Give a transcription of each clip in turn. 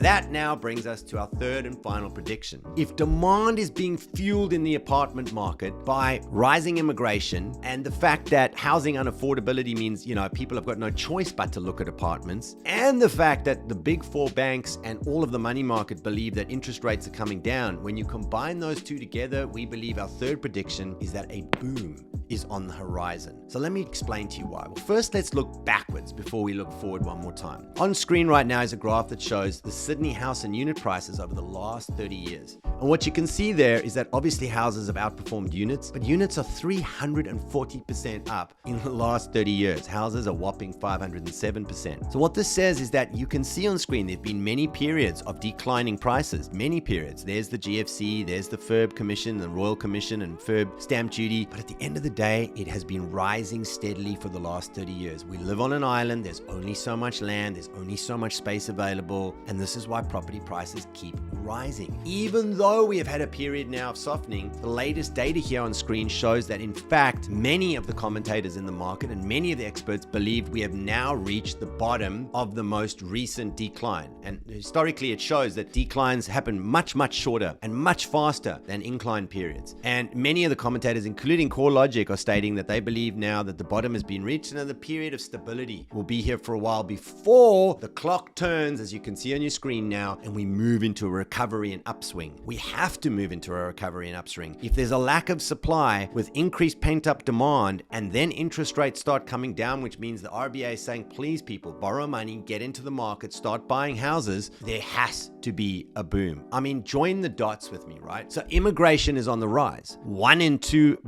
That now brings us to our third and final prediction. If demand is being fueled in the apartment market by rising immigration and the fact that housing unaffordability means, people have got no choice but to look at apartments, and the fact that the big four banks and all of the money market believe that interest rates are coming down, when you combine those two together, we believe our third prediction is that a boom is on the horizon. So let me explain to you why. Well, first, let's look backwards before we look forward one more time. On screen right now is a graph that shows the Sydney house and unit prices over the last 30 years. And what you can see there is that obviously houses have outperformed units, but units are 340% up in the last 30 years. Houses are whopping 507%. So what this says is that you can see on screen there have been many periods of declining prices, many periods. There's the GFC, there's the FIRB Commission, the Royal Commission and FIRB stamp duty. But at the end of the day, it has been rising steadily for the last 30 years. We live on an island, there's only so much land, there's only so much space available, and this is why property prices keep rising. Even though we have had a period now of softening, the latest data here on screen shows that in fact, many of the commentators in the market and many of the experts believe we have now reached the bottom of the most recent decline. And historically, it shows that declines happen much, much shorter and much faster than incline periods. And many of the commentators, including CoreLogic, are stating that they believe now that the bottom has been reached and that the period of stability will be here for a while before the clock turns, as you can see on your screen now, and we move into a recovery and upswing. We have to move into a recovery and upswing. If there's a lack of supply with increased pent-up demand and then interest rates start coming down, which means the RBA is saying, please people, borrow money, get into the market, start buying houses, there has to be a boom. I mean, join the dots with me, right? So immigration is on the rise. 1 in 2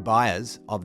of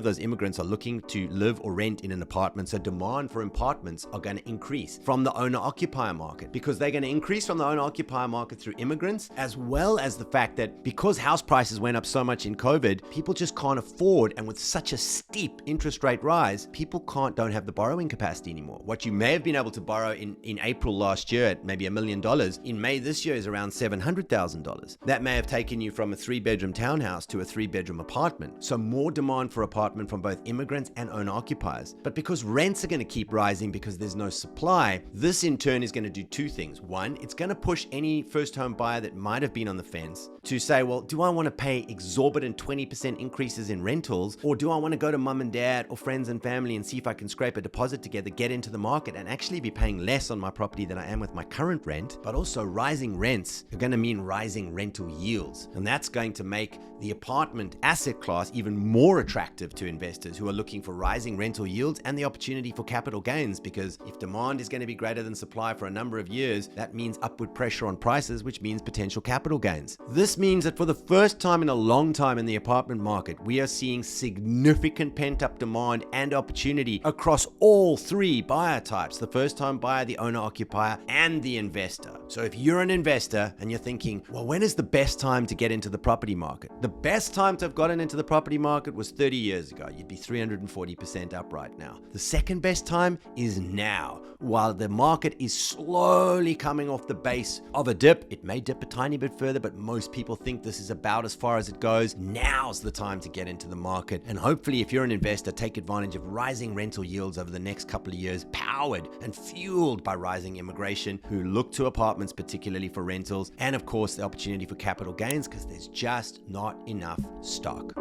those immigrants are looking to live or rent in an apartment. So demand for apartments are going to increase from the owner-occupier market, because they're going to increase from the owner-occupier market through immigrants, as well as the fact that because house prices went up so much in COVID, people just can't afford, and with such a steep interest rate rise, people don't have the borrowing capacity anymore. What you may have been able to borrow in April last year at maybe $1 million, in May this year is around $700,000. That may have taken you from a 3-bedroom townhouse to a 3-bedroom apartment. So more demand for apartment from both immigrants and owner-occupiers. But because rents are going to keep rising because there's no supply, this in turn is going to do two things. One, it's going to push any first home buyer that might have been on the fence to say, well, do I want to pay exorbitant 20% increases in rentals, or do I want to go to mum and dad or friends and family and see if I can scrape a deposit together, get into the market and actually be paying less on my property than I am with my current rent? But also rising rents are going to mean rising rental yields. And that's going to make the apartment asset class even more attractive to investors who are looking for rising rental yields and the opportunity for capital gains, because if demand is going to be greater than supply for a number of years, that means upward pressure on prices, which means potential capital gains. This means that for the first time in a long time in the apartment market, we are seeing significant pent-up demand and opportunity across all three buyer types: the first-time buyer, the owner-occupier, and the investor. So if you're an investor and you're thinking, well, when is the best time to get into the property market? The best time to have gotten into the property market was 30 years ago. You'd be 340% up right now. The second best time is now. While the market is slowly coming off the base of a dip, it may dip a tiny bit further, but most people think this is about as far as it goes. Now's the time to get into the market. And hopefully, if you're an investor, take advantage of rising rental yields over the next couple of years, powered and fueled by rising immigration who look to apartments particularly for rentals, and of course, the opportunity for capital gains because there's just not enough stock.